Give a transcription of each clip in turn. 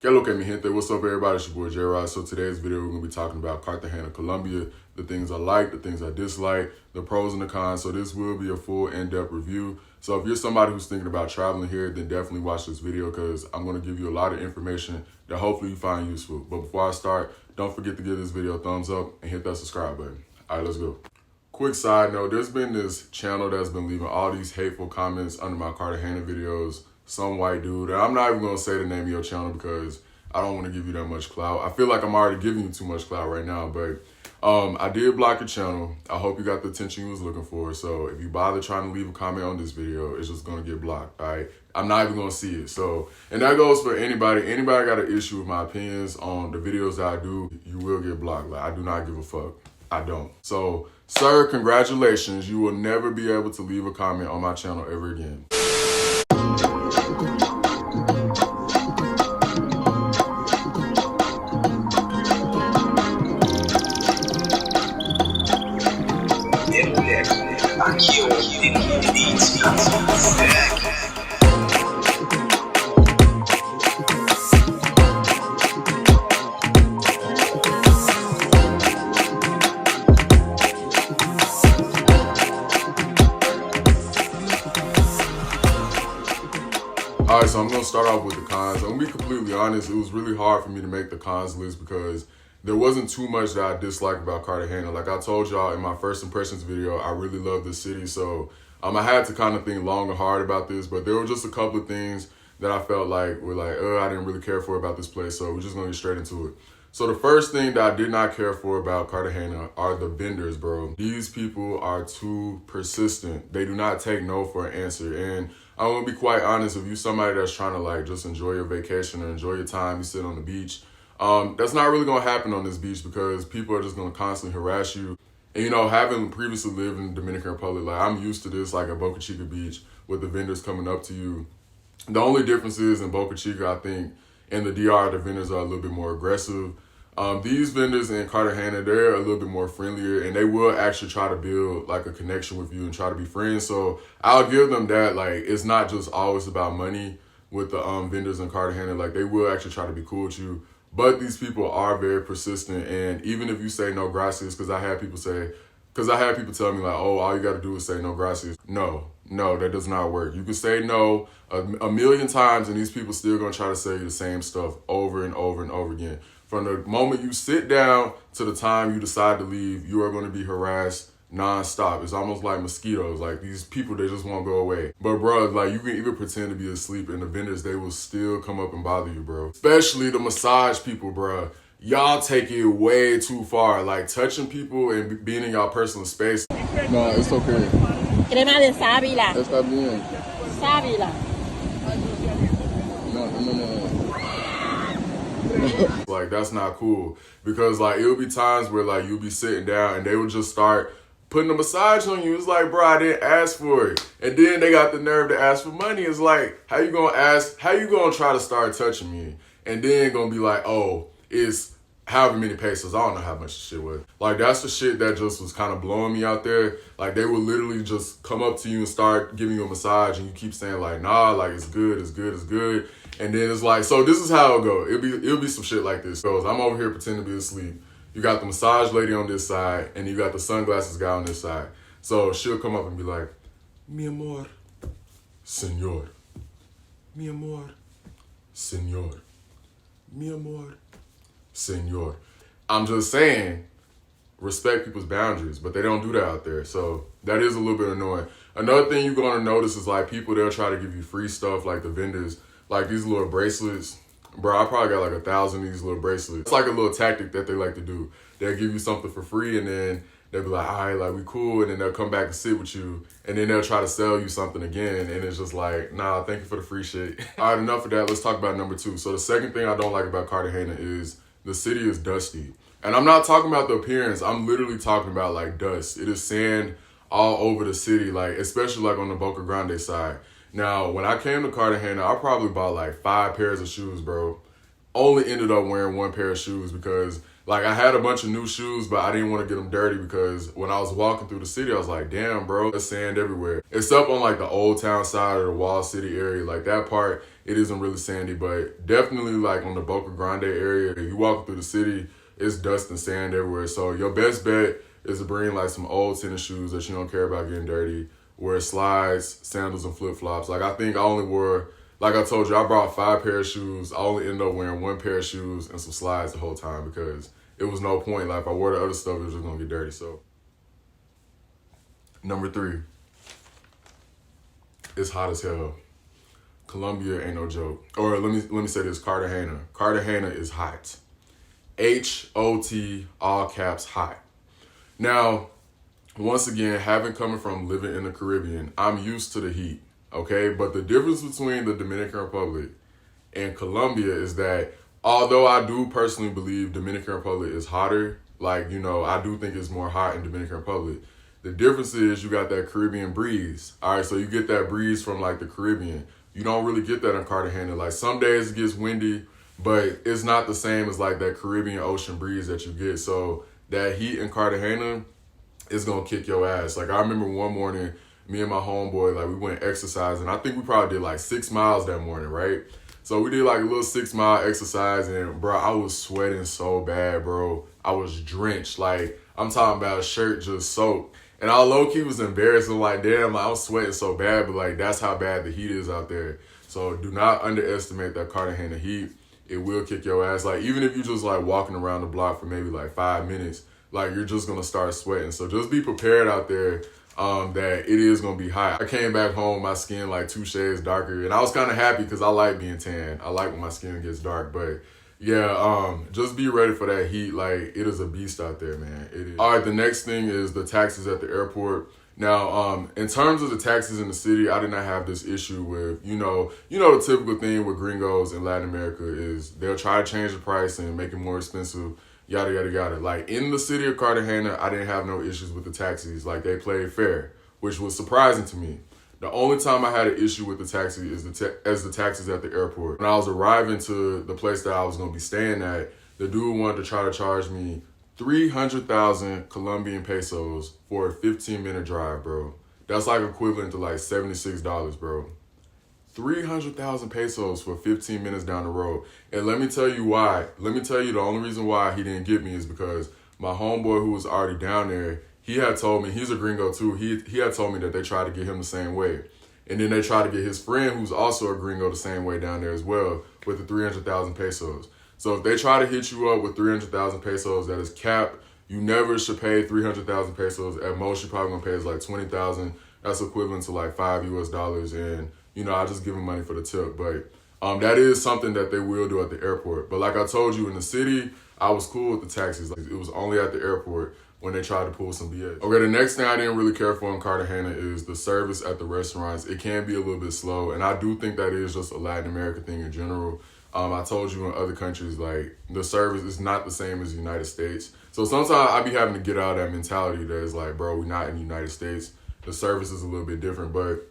Que lo que mi gente, what's up everybody, it's your boy J-Rod. So today's video we're going to be talking about Cartagena, Colombia, the things I like, the things I dislike, the pros and the cons. So this will be a full in-depth review. So if you're somebody who's thinking about traveling here, then definitely watch this video because I'm going to give you a lot of information that hopefully you find useful. But before I start, don't forget to give this video a thumbs up and hit that subscribe button. All right, let's go. Quick side note, there's been this channel that's been leaving all these hateful comments under my Cartagena videos. Some white dude, and I'm not even going to say the name of your channel because I don't want to give you that much clout. I feel like I'm already giving you too much clout right now, but I did block your channel. I hope you got the attention you was looking for. So if you bother trying to leave a comment on this video, it's just going to get blocked, all right? I'm not even going to see it. So, and that goes for anybody. Anybody got an issue with my opinions on the videos that I do, you will get blocked. Like, I do not give a fuck. I don't. So, sir, congratulations. You will never be able to leave a comment on my channel ever again. All right, so I'm gonna start off with the cons. I'm gonna be completely honest, it was really hard for me to make the cons list because there wasn't too much that I disliked about Cartagena. Like I told y'all in my first impressions video, I really love this city. So I had to kind of think long and hard about this, but there were just a couple of things that I felt like were like, I didn't really care for about this place. So we're just gonna get straight into it. So the first thing that I did not care for about Cartagena are the vendors, bro. These people are too persistent. They do not take no for an answer. And I'm gonna be quite honest, if you're somebody that's trying to like just enjoy your vacation or enjoy your time, you sit on the beach, that's not really gonna happen on this beach because people are just gonna constantly harass you. And you know, having previously lived in the Dominican Republic, like I'm used to this, like at Boca Chica Beach with the vendors coming up to you. The only difference is in Boca Chica, I think, in the DR, the vendors are a little bit more aggressive. These vendors in Cartagena, they're a little bit more friendlier and they will actually try to build like a connection with you and try to be friends. So I'll give them that. Like, it's not just always about money with the vendors in Cartagena. Like, they will actually try to be cool with you. But these people are very persistent. And even if you say no gracias, because I had people tell me like, oh, all you got to do is say no gracias. No, that does not work. You can say no a million times and these people still going to try to say the same stuff over and over and over again. From the moment you sit down to the time you decide to leave, you are going to be harassed nonstop. It's almost like mosquitoes. Like these people, they just won't go away. But bro, like you can even pretend to be asleep and the vendors, they will still come up and bother you, bro. Especially the massage people, bro. Y'all take it way too far. Like touching people and being in y'all personal space. No, it's okay. Crema de sábila. Está bien. Sábila. No. Like that's not cool because like it'll be times where like you'll be sitting down and they will just start putting a massage on you. It's like, bro, I didn't ask for it. And then they got the nerve to ask for money. It's like, how you gonna try to start touching me and then gonna be like, oh, it's however many pesos. I don't know how much the shit was. Like that's the shit that just was kind of blowing me out there. Like they would literally just come up to you and start giving you a massage and you keep saying like, nah, like it's good. And then it's like, so this is how it'll go. It'll be some shit like this. So I'm over here pretending to be asleep. You got the massage lady on this side, and you got the sunglasses guy on this side. So she'll come up and be like, mi amor, señor. Mi amor, señor. Mi amor, señor. I'm just saying, respect people's boundaries, but they don't do that out there. So that is a little bit annoying. Another thing you're going to notice is like people, they'll try to give you free stuff like the vendors. Like these little bracelets, bro, I probably got like 1,000 of these little bracelets. It's like a little tactic that they like to do. They'll give you something for free and then they'll be like, all right, like we cool. And then they'll come back and sit with you and then they'll try to sell you something again. And it's just like, nah, thank you for the free shit. All right, enough of that. Let's talk about number 2. So the second thing I don't like about Cartagena is the city is dusty. And I'm not talking about the appearance. I'm literally talking about like dust. It is sand all over the city, like especially like on the Boca Grande side. Now, when I came to Cartagena, I probably bought like 5 pairs of shoes, bro. Only ended up wearing 1 pair of shoes because like I had a bunch of new shoes, but I didn't want to get them dirty because when I was walking through the city, I was like, damn, bro, there's sand everywhere. Except on like the old town side or the Wall City area. Like that part, it isn't really sandy, but definitely like on the Boca Grande area, if you walk through the city, it's dust and sand everywhere. So your best bet is to bring like some old tennis shoes that you don't care about getting dirty, wear slides, sandals, and flip-flops. Like I think I only wore, like I told you, I brought 5 pair of shoes. I only ended up wearing 1 pair of shoes and some slides the whole time because it was no point. Like if I wore the other stuff, it was just gonna get dirty. So number 3, it's hot as hell. Colombia ain't no joke. Or let me say this, Cartagena. Cartagena is hot. H-O-T, all caps, hot. Now, once again, having coming from living in the Caribbean, I'm used to the heat, okay? But the difference between the Dominican Republic and Colombia is that although I do personally believe Dominican Republic is hotter, like, you know, I do think it's more hot in Dominican Republic. The difference is you got that Caribbean breeze. All right, so you get that breeze from like the Caribbean. You don't really get that in Cartagena. Like some days it gets windy, but it's not the same as like that Caribbean ocean breeze that you get. So that heat in Cartagena is gonna kick your ass. Like I remember one morning, me and my homeboy, like we went exercising. I think we probably did like 6 miles that morning, right? So we did like a little 6-mile exercise and bro, I was sweating so bad, bro. I was drenched. Like I'm talking about a shirt just soaked. And I low-key was embarrassed. I'm like, damn, like, I'm sweating so bad, but like that's how bad the heat is out there. So do not underestimate that Cartagena heat. It will kick your ass. Like even if you just like walking around the block for maybe like 5 minutes, like you're just gonna start sweating. So just be prepared out there that it is gonna be hot. I came back home, my skin like 2 shades darker, and I was kind of happy because I like being tan. I like when my skin gets dark, but yeah, just be ready for that heat. Like it is a beast out there, man. It is. All right, the next thing is the taxis at the airport. Now, in terms of the taxis in the city, I did not have this issue with, you know the typical thing with gringos in Latin America is they'll try to change the price and make it more expensive, yada, yada, yada. Like in the city of Cartagena, I didn't have no issues with the taxis. Like they played fair, which was surprising to me. The only time I had an issue with the taxi is the taxis at the airport. When I was arriving to the place that I was gonna be staying at, the dude wanted to try to charge me 300,000 Colombian pesos for a 15-minute drive, bro. That's like equivalent to like $76, bro. 300,000 pesos for 15 minutes down the road. And let me tell you why. Let me tell you the only reason why he didn't get me is because my homeboy who was already down there, he had told me, he's a gringo too, he had told me that they tried to get him the same way. And then they tried to get his friend who's also a gringo the same way down there as well with the 300,000 pesos. So if they try to hit you up with 300,000 pesos that is capped, you never should pay 300,000 pesos. At most, you're probably gonna pay is like 20,000. That's equivalent to like $5 US. And you know, I just give them money for the tip. But that is something that they will do at the airport. But like I told you, in the city, I was cool with the taxis. Like, it was only at the airport when they tried to pull some BS. Okay, the next thing I didn't really care for in Cartagena is the service at the restaurants. It can be a little bit slow, and I do think that is just a Latin American thing in general. I told you in other countries, like, the service is not the same as the United States. So sometimes I be having to get out of that mentality that is like, bro, we're not in the United States. The service is a little bit different. But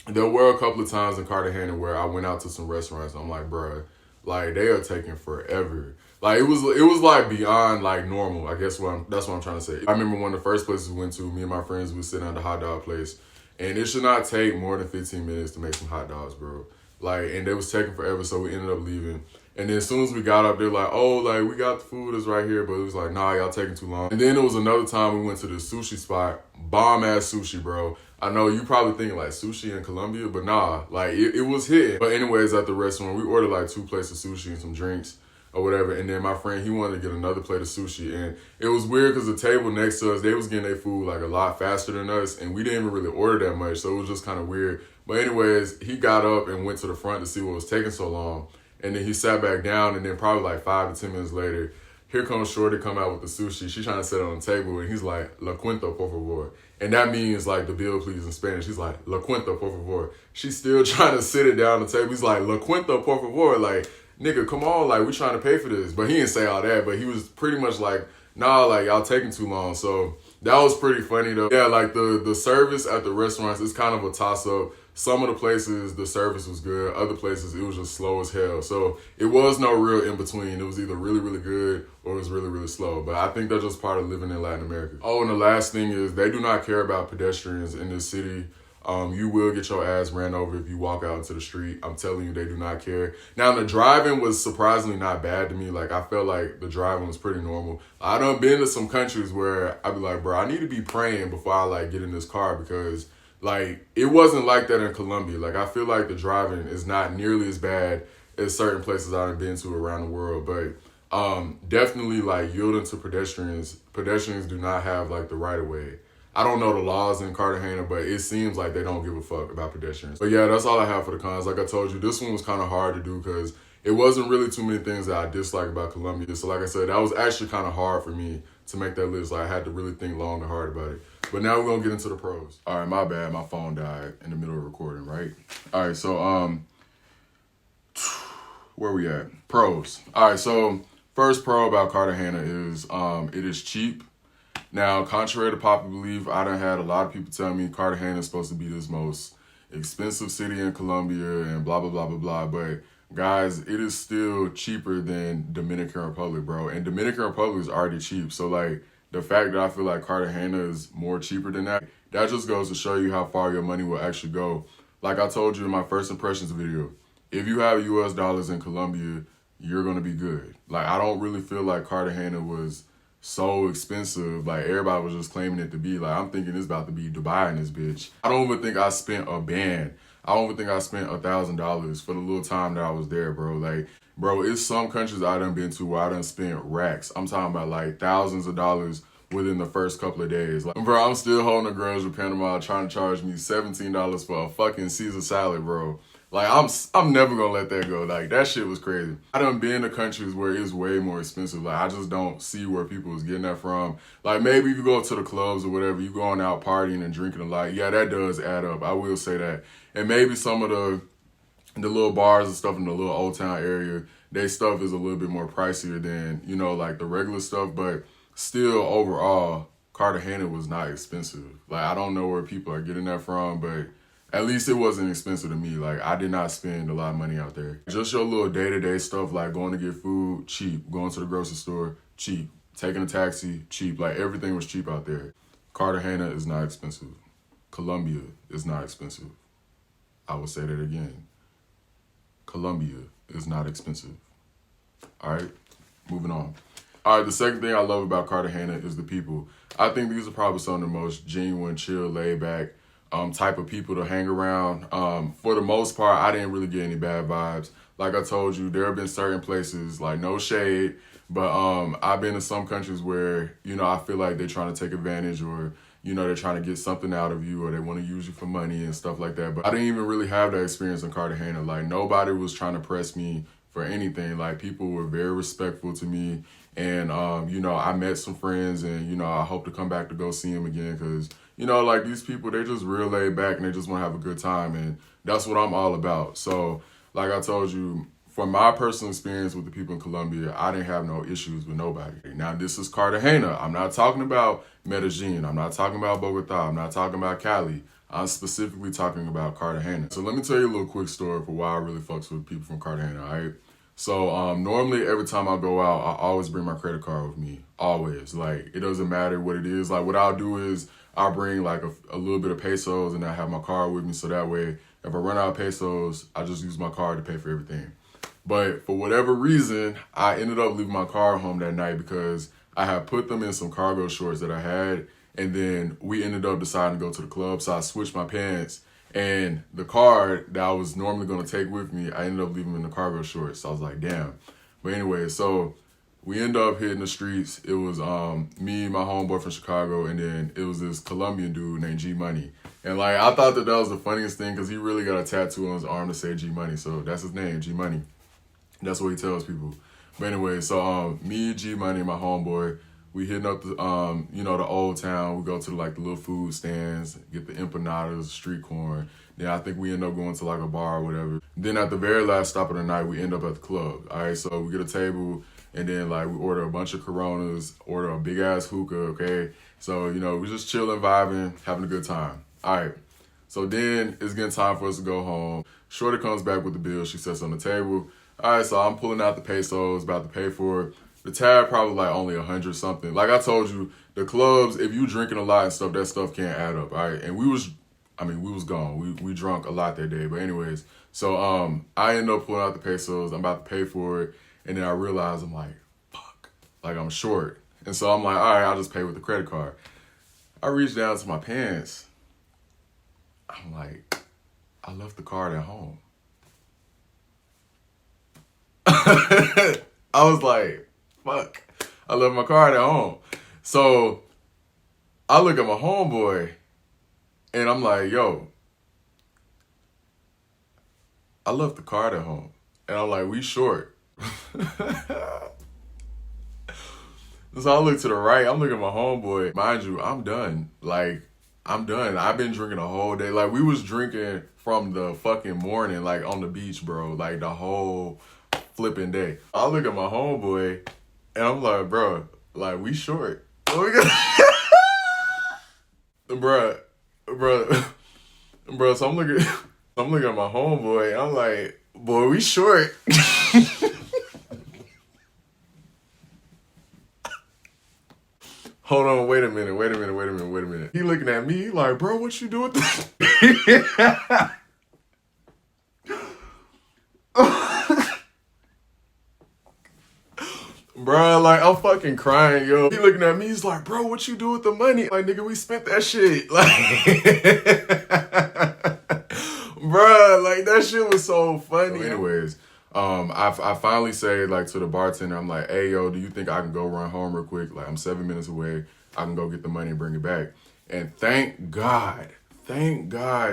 there were a couple of times in Cartagena where I went out to some restaurants. I'm like, bro, like, they are taking forever. Like, it was like beyond like normal. I guess that's what I'm trying to say. I remember one of the first places we went to, me and my friends were sitting at the hot dog place, and it should not take more than 15 minutes to make some hot dogs, bro. Like, and they was taking forever, so we ended up leaving. And then as soon as we got up, they're like, oh, like, we got the food, it's right here. But it was like, nah, y'all taking too long. And then there was another time we went to the sushi spot, bomb-ass sushi, bro. I know you probably thinking like sushi in Colombia, but nah, like it was hitting. But anyways, at the restaurant, we ordered like 2 plates of sushi and some drinks or whatever. And then my friend, he wanted to get another plate of sushi. And it was weird because the table next to us, they was getting their food like a lot faster than us. And we didn't even really order that much. So it was just kind of weird. But anyways, he got up and went to the front to see what was taking so long. And then he sat back down, and then probably like 5 to 10 minutes later, here comes Shorty come out with the sushi. She's trying to set it on the table, and he's like, "La cuenta, por favor." And that means like the bill, please, in Spanish. He's like, "La cuenta, por favor." She's still trying to sit it down on the table. He's like, "La cuenta, por favor." Like, nigga, come on, like, we trying to pay for this. But he didn't say all that, but he was pretty much like, nah, like, y'all taking too long. So that was pretty funny, though. Yeah, like, the service at the restaurants is kind of a toss-up. Some of the places, the service was good. Other places, it was just slow as hell. So it was no real in-between. It was either really, really good or it was really, really slow. But I think that's just part of living in Latin America. Oh, and the last thing is they do not care about pedestrians in this city. You will get your ass ran over if you walk out into the street. I'm telling you, they do not care. Now, the driving was surprisingly not bad to me. Like, I felt like the driving was pretty normal. I done been to some countries where I'd be like, bro, I need to be praying before I, like, get in this car because, like, it wasn't like that in Colombia. Like, I feel like the driving is not nearly as bad as certain places I've been to around the world. But definitely, like, yielding to pedestrians. Pedestrians do not have, like, the right of way. I don't know the laws in Cartagena, but it seems like they don't give a fuck about pedestrians. But yeah, that's all I have for the cons. Like I told you, this one was kind of hard to do because it wasn't really too many things that I dislike about Colombia. So like I said, that was actually kind of hard for me to make that list. Like I had to really think long and hard about it. But now we're going to get into the pros. All right, my bad. My phone died in the middle of recording, right? All right, so where we at? Pros. All right, so first pro about Cartagena is it is cheap. Now, contrary to popular belief, I done had a lot of people tell me Cartagena is supposed to be this most expensive city in Colombia and blah, blah, blah, blah, blah. But guys, it is still cheaper than Dominican Republic, bro. And Dominican Republic is already cheap. So like the fact that I feel like Cartagena is more cheaper than that, that just goes to show you how far your money will actually go. Like I told you in my first impressions video, if you have US dollars in Colombia, you're going to be good. Like I don't really feel like Cartagena was so expensive. Like everybody was just claiming it to be. Like I'm thinking it's about to be Dubai in this bitch. I don't even think I spent a band. I don't even think I spent $1,000 for the little time that I was there, bro. Like, bro, it's some countries I done been to where I done spent racks. I'm talking about like thousands of dollars within the first couple of days. Like, bro, I'm still holding a grudge with Panama trying to charge me $17 for a fucking Caesar salad, bro. Like, I'm never gonna let that go. Like, that shit was crazy. I done been to countries where it's way more expensive. Like, I just don't see where people is getting that from. Like, maybe if you go to the clubs or whatever, you going out partying and drinking a lot. Yeah, that does add up. I will say that. And maybe some of the little bars and stuff in the little Old Town area, their stuff is a little bit more pricier than, you know, like the regular stuff. But still, overall, Cartagena was not expensive. Like, I don't know where people are getting that from, but at least it wasn't expensive to me. Like, I did not spend a lot of money out there. Just your little day-to-day stuff, like going to get food, cheap. Going to the grocery store, cheap. Taking a taxi, cheap. Like, everything was cheap out there. Cartagena is not expensive. Colombia is not expensive. I will say that again. Colombia is not expensive. All right, moving on. All right, the second thing I love about Cartagena is the people. I think these are probably some of the most genuine, chill, laid-back type of people to hang around. For the most part, I didn't really get any bad vibes. Like I told you, there have been certain places, like no shade, but I've been to some countries where, you know, I feel like they're trying to take advantage or, you know, they're trying to get something out of you or they want to use you for money and stuff like that. But I didn't even really have that experience in Cartagena. Like nobody was trying to press me for anything. Like people were very respectful to me. And, you know, I met some friends and, you know, I hope to come back to go see them again because, you know, like these people, they just real laid back and they just want to have a good time. And that's what I'm all about. So like I told you, from my personal experience with the people in Colombia, I didn't have no issues with nobody. Now, this is Cartagena. I'm not talking about Medellin. I'm not talking about Bogota. I'm not talking about Cali. I'm specifically talking about Cartagena. So let me tell you a little quick story for why I really fucks with people from Cartagena, all right? So normally every time I go out, I always bring my credit card with me. Always. Like, it doesn't matter what it is. Like, what I'll do is I'll bring like a little bit of pesos and I have my card with me. So that way, if I run out of pesos, I just use my card to pay for everything. But for whatever reason, I ended up leaving my car home that night because I had put them in some cargo shorts that I had. And then we ended up deciding to go to the club. So I switched my pants. And the card that I was normally going to take with me, I ended up leaving in the cargo shorts. So I was like, damn. But anyway, so we ended up hitting the streets. It was me, my homeboy from Chicago, and then it was this Colombian dude named G Money. And like I thought that was the funniest thing because he really got a tattoo on his arm to say G Money. So that's his name, G Money. That's what he tells people. But anyway, so me, G Money, and my homeboy, we hitting up the you know, the Old Town. We go to like the little food stands, get the empanadas, street corn. Then I think we end up going to like a bar or whatever. Then at the very last stop of the night, we end up at the club. All right, so we get a table and then like we order a bunch of Coronas, order a big ass hookah. Okay, so you know we just chilling, vibing, having a good time. All right, so then it's getting time for us to go home. Shorty comes back with the bill. She sets on the table. All right, so I'm pulling out the pesos, about to pay for it. The tab probably like only 100 something. Like I told you, the clubs, if you drinking a lot and stuff, that stuff can't add up, all right? And we was I mean, we was gone. We drunk a lot that day. But anyways, so I ended up pulling out the pesos. I'm about to pay for it. And then I realized, I'm like, fuck. Like, I'm short. And so I'm like, all right, I'll just pay with the credit card. I reached down to my pants. I'm like, I left the card at home. I was like, fuck. I left my card at home. So I look at my homeboy and I'm like, yo, I left the card at home. And I'm like, we short. So I look to the right, I'm looking at my homeboy. Mind you, I'm done. Like, I'm done. I've been drinking the whole day. Like, we was drinking from the fucking morning, like, on the beach, bro. Like, the whole flipping day. I look at my homeboy, and I'm like, bro, like, we short. Bruh, so I'm looking at my homeboy, and I'm like, boy, we short. Hold on, wait a minute. He looking at me like, bro, what you do with this? Bro, like, I'm fucking crying, yo. He looking at me, he's like, bro, what you do with the money? Like, nigga, we spent that shit. Like, bro, like, that shit was so funny. So anyways, I finally say, like, to the bartender, I'm like, hey, yo, do you think I can go run home real quick? Like, I'm 7 minutes away. I can go get the money and bring it back. And thank God,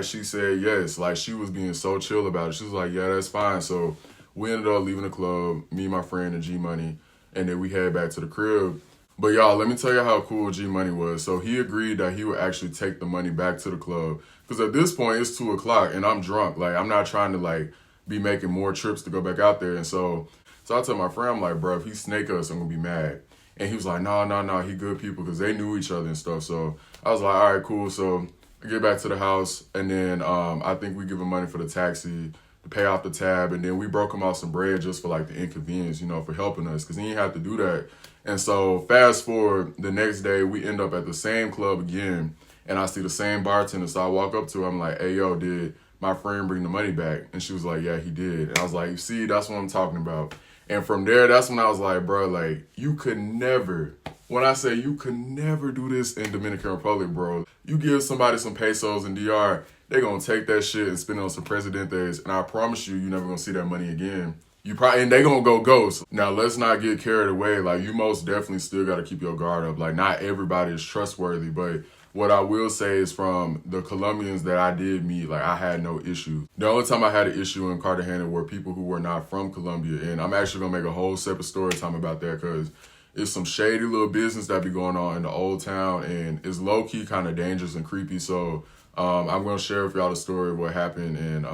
she said yes. Like, she was being so chill about it. She was like, yeah, that's fine. So we ended up leaving the club, me, my friend, and G-Money. And then we head back to the crib. But y'all, let me tell you how cool G-Money was. So he agreed that he would actually take the money back to the club. Because at this point, it's 2 o'clock and I'm drunk. Like, I'm not trying to, like, be making more trips to go back out there. And so I told my friend, I'm like, bro, if he snake us, I'm going to be mad. And he was like, no, he good people, because they knew each other and stuff. So I was like, all right, cool. So I get back to the house, and then I think we give him money for the taxi to pay off the tab. And then we broke him off some bread just for, like, the inconvenience, you know, for helping us, because he didn't have to do that. And so fast forward, the next day, we end up at the same club again, and I see the same bartender. So I walk up to her, I'm like, hey, yo, did my friend bring the money back? And she was like, yeah, he did. And I was like, you see, that's what I'm talking about. And from there, that's when I was like, bro, like, you could never, when I say you could never do this in Dominican Republic, bro. You give somebody some pesos in DR, they're going to take that shit and spend it on some Presidentes, and I promise you, you're never going to see that money again. And they going to go ghost. Now, let's not get carried away. Like, you most definitely still got to keep your guard up. Like, not everybody is trustworthy, but what I will say is from the Colombians that I did meet, like, I had no issue. The only time I had an issue in Cartagena were people who were not from Colombia. And I'm actually going to make a whole separate story time about that, because it's some shady little business that be going on in the old town, and it's low-key kind of dangerous and creepy. So I'm going to share with y'all the story of what happened, and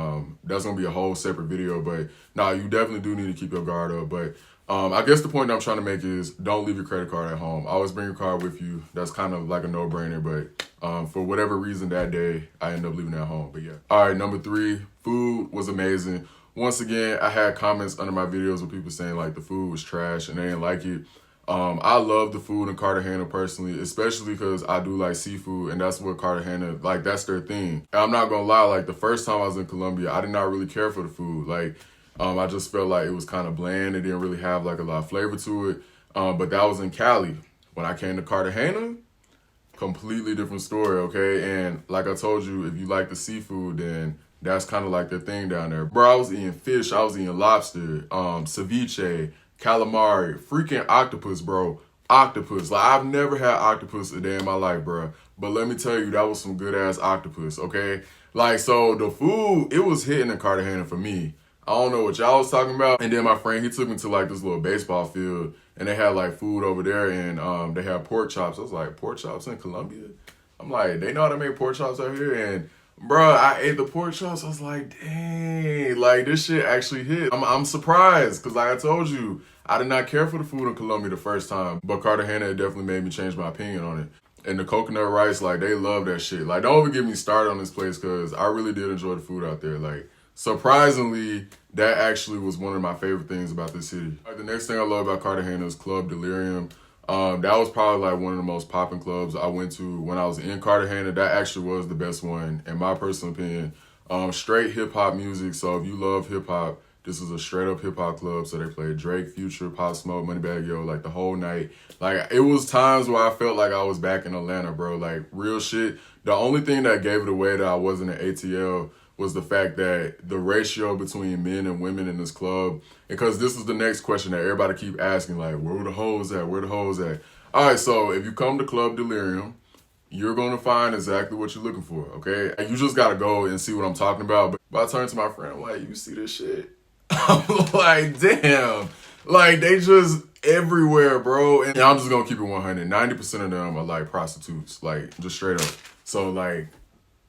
that's going to be a whole separate video. But nah, you definitely do need to keep your guard up. But I guess the point that I'm trying to make is don't leave your credit card at home. Always bring your card with you. That's kind of like a no-brainer, but for whatever reason that day, I ended up leaving it at home. But yeah. All right, number 3, food was amazing. Once again, I had comments under my videos with people saying, like, the food was trash and they didn't like it. I love the food in Cartagena personally, especially because I do like seafood, and that's what Cartagena, like, that's their thing. And I'm not gonna lie, like, the first time I was in Colombia, I did not really care for the food. Like, I just felt like it was kind of bland. It didn't really have, like, a lot of flavor to it. But that was in Cali. When I came to Cartagena, completely different story, okay? And like I told you, if you like the seafood, then that's kind of like their thing down there. Bro, I was eating fish. I was eating lobster, ceviche, calamari, freaking octopus, bro. Octopus. Like, I've never had octopus a day in my life, bro. But let me tell you, that was some good-ass octopus, okay? Like, so the food, it was hitting in Cartagena for me. I don't know what y'all was talking about. And then my friend, he took me to, like, this little baseball field, and they had, like, food over there, and they had pork chops. I was like, pork chops in Colombia? I'm like, they know how to make pork chops out here? And bro, I ate the pork chops. I was like, dang, like, this shit actually hit. I'm surprised, because like I told you, I did not care for the food in Colombia the first time, but Cartagena, it definitely made me change my opinion on it. And the coconut rice, like, they love that shit. Like, don't even get me started on this place, because I really did enjoy the food out there. Like, surprisingly, that actually was one of my favorite things about this city. Like, the next thing I love about Cartagena is Club Delirium. That was probably like one of the most popping clubs I went to when I was in Cartagena. That actually was the best one, in my personal opinion. Straight hip hop music. So if you love hip hop, this is a straight up hip hop club. So they played Drake, Future, Pop Smoke, Moneybagg Yo, like the whole night. Like it was times where I felt like I was back in Atlanta, bro. Like real shit. The only thing that gave it away that I wasn't an ATL was the fact that the ratio between men and women in this club, because this is the next question that everybody keep asking, like, where the hoes at? Where the hoes at? All right, so if you come to Club Delirium, you're going to find exactly what you're looking for, okay? And you just got to go and see what I'm talking about. But I turned to my friend, I'm like, you see this shit? I'm like, damn. Like, they just everywhere, bro. And I'm just going to keep it 100. 90% of them are, like, prostitutes, like, just straight up. So, like,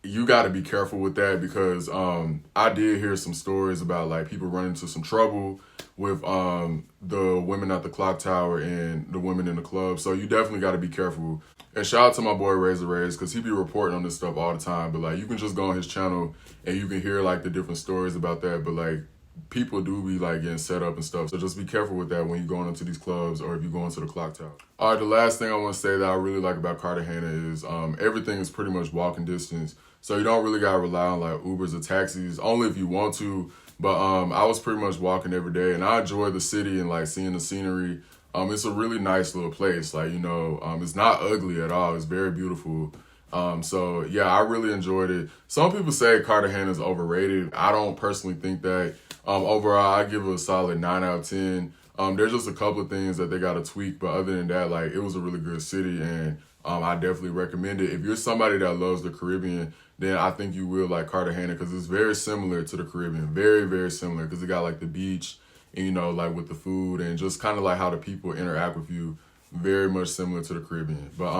you got to be careful with that because I did hear some stories about, like, people running into some trouble with the women at the clock tower and the women in the club. So you definitely got to be careful. And shout out to my boy Razor Rays because he be reporting on this stuff all the time. But, like, you can just go on his channel and you can hear, like, the different stories about that. But, like, people do be, like, getting set up and stuff. So just be careful with that when you're going into these clubs or if you're going to the clock tower. All right, the last thing I want to say that I really like about Cartagena is everything is pretty much walking distance. So you don't really got to rely on, like, Ubers or taxis, only if you want to. But I was pretty much walking every day, and I enjoy the city and, like, seeing the scenery. It's a really nice little place. Like, you know, it's not ugly at all. It's very beautiful. So, yeah, I really enjoyed it. Some people say Cartagena is overrated. I don't personally think that. Overall, I give it a solid 9 out of 10. There's just a couple of things that they got to tweak, but other than that, like, it was a really good city, and I definitely recommend it. If you're somebody that loves the Caribbean, then I think you will like Cartagena because it's very similar to the Caribbean. Very, very similar because it got, like, the beach and, you know, like, with the food and just kind of, like, how the people interact with you. Very much similar to the Caribbean. But,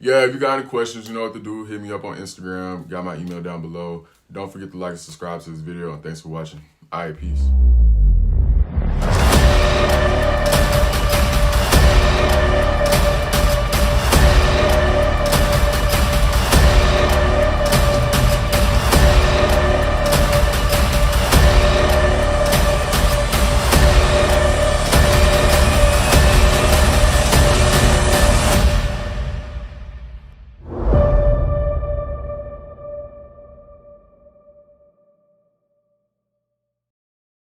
yeah, if you got any questions, you know what to do. Hit me up on Instagram. Got my email down below. Don't forget to like and subscribe to this video, and thanks for watching. All right, peace.